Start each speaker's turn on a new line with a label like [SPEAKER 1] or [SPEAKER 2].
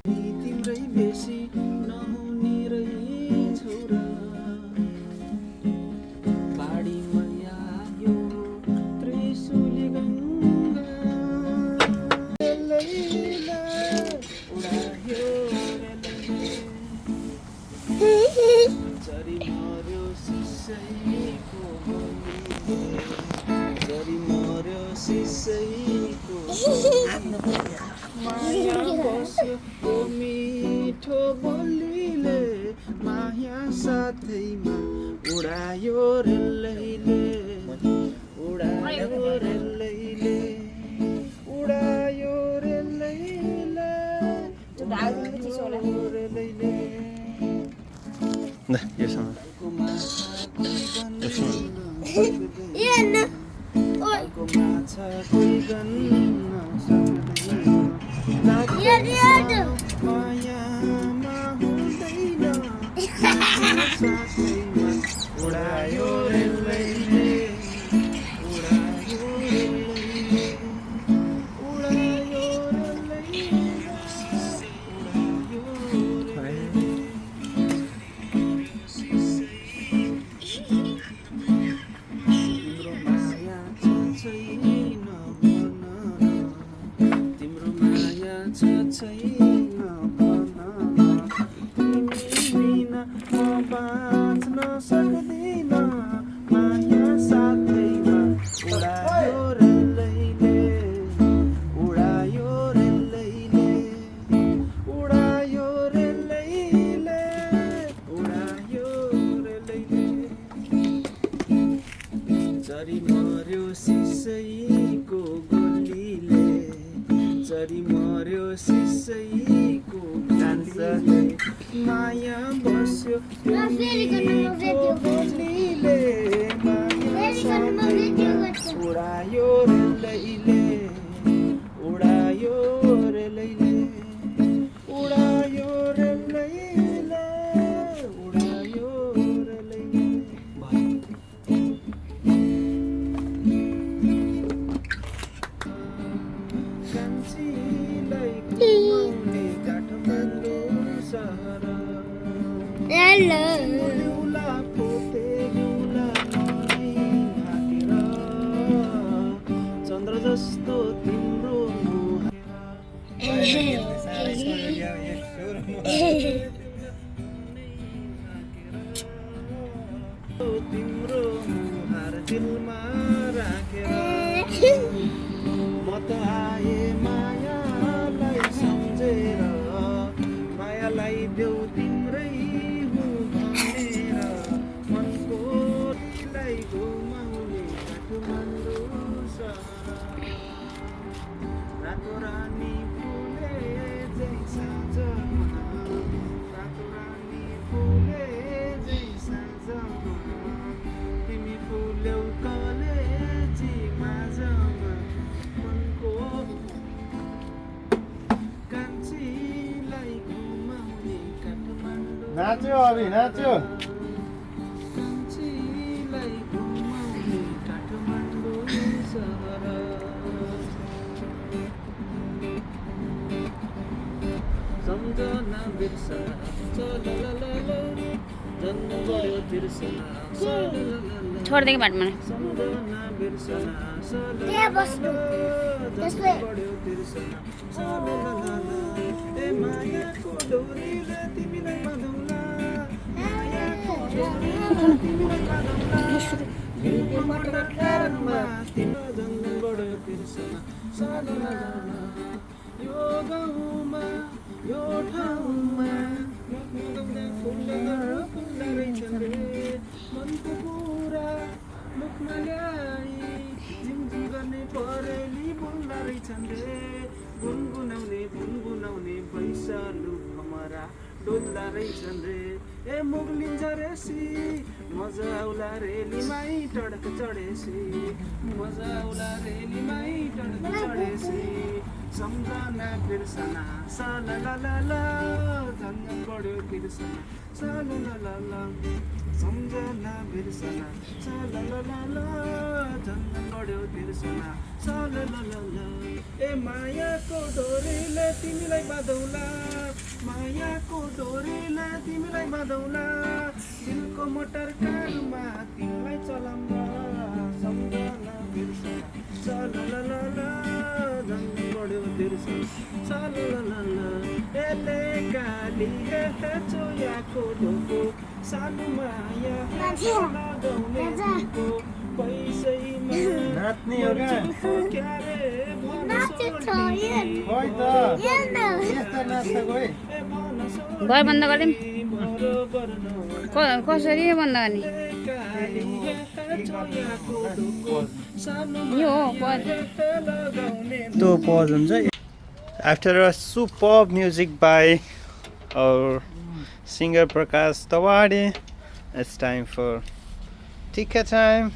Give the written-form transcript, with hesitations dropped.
[SPEAKER 1] तिम्रै बेसी नहुने रहेछ र बाढीमा आयो त्रिशुली गङ्गा लैला उडायो जरी मर्यो सिसैको जरी मर्यो सिसैको माया बस्यो मिठो बोलीले माया साथैमा उडायो रेलैले उडायो रेलैले उडायो रेलैले उडायो रेलैले
[SPEAKER 2] ल यो सँग
[SPEAKER 1] माछा कोही गन्न सक्दैन मायामा हुँदैन साथैमा उडायो रेलैले उडायो रेलैले उडायो रेलैले उडायो रेलैले तिम्रो माया छैन भन तिमी बिना म बाँच्न सक्दिन माया साथैमा उडायो रेलैले उडायो रेलैले उडायो रेलैले उडायो रेलैले जरी मर्यो सिसैको गोलीले जरी मर्यो सिसैको गोलीले माया बस्यो मिठो बोलीले माया साथैमा उडायो रेलैले उडायो रेलैले उडायो रेलैले उडायो रेलैले कान्छीलाई घुमाउने काठमाडौँ सहर ल्युला पोते ल्युला नदी ढाकेर चन्द्र जस्तो तिम्रो तिम्रो मुहार दिलमा राखेर म त आए मायालाई सम्झेर मायालाई देऊ तिम्रै हुँ भनेर मनको लाई घुमाउने काठमाडौँ सहर रातो रानी फुले जै साँझमा रातो रानी फुले जै साँझमा तिमी फुल्यौ कलेजी माझमा मनको कान्छीलाई घुमाउने काठमाडौँ
[SPEAKER 2] नाच्यो अभि नाच्यो
[SPEAKER 1] कान्छीलाई घुमाउने काठमाडौँ सहर सम्झना बिर्सना चलललल जन्म गयो तिर्सना चलललल
[SPEAKER 3] छोड्दै बाटमा
[SPEAKER 1] सम्झना बिर्सना चलललल जन्म गयो तिर्सना चलललल ए मायाको डोरीले तिमीलाई बाँधौँला मायाको डोरीले तिमीलाई बाँधौँला मटरमा तिम्रो जन्म गयो तिर्सना चलललल यो गाउँमा यो ठाउँमा फुल्दा रहेछन् रे मनको कुरा मुखमा ल्याई झिमझिम गर्ने परेली बोल्दा रहेछन् रे गुनगुनाउने पैसालु भमरा डोल्दा रहेछन् रे ए मुगलिन्छ रेसी मजा आउला रेलीमाई टडक चढेसी मजा आउला रेलीमाई टडक चढेसी सम्झना बिर्सना सालललल झन्झन बढ्यो तिर्सना सालललल सम्झना बिर्सना सालललल झन्झन बढ्यो तिर्सना सालललल ए मायाको डोरीले तिमीलाई बाँधौँला मायाको डोरीले तिमीलाई बाँधौला दिलको मोटर कारमा तिमीलाई चलाउँला सम्झना बिर्सना चलललला झन् बढ्यो बिर्सना चलललला एले काली चोयाको ढोको सानो माया लगाउने ढोको पैसैमा
[SPEAKER 2] नाच्ने हो क्या?
[SPEAKER 1] क्यारे
[SPEAKER 2] खोइ त यस्तो नाच्छ खोइ
[SPEAKER 3] घर बन्द गरिदिउँ कसरी बन्द गर्ने यो हो पर
[SPEAKER 2] त्यो पज हुन्छ after a superb music by our singer Prakash Tawade. It's time for Tika time.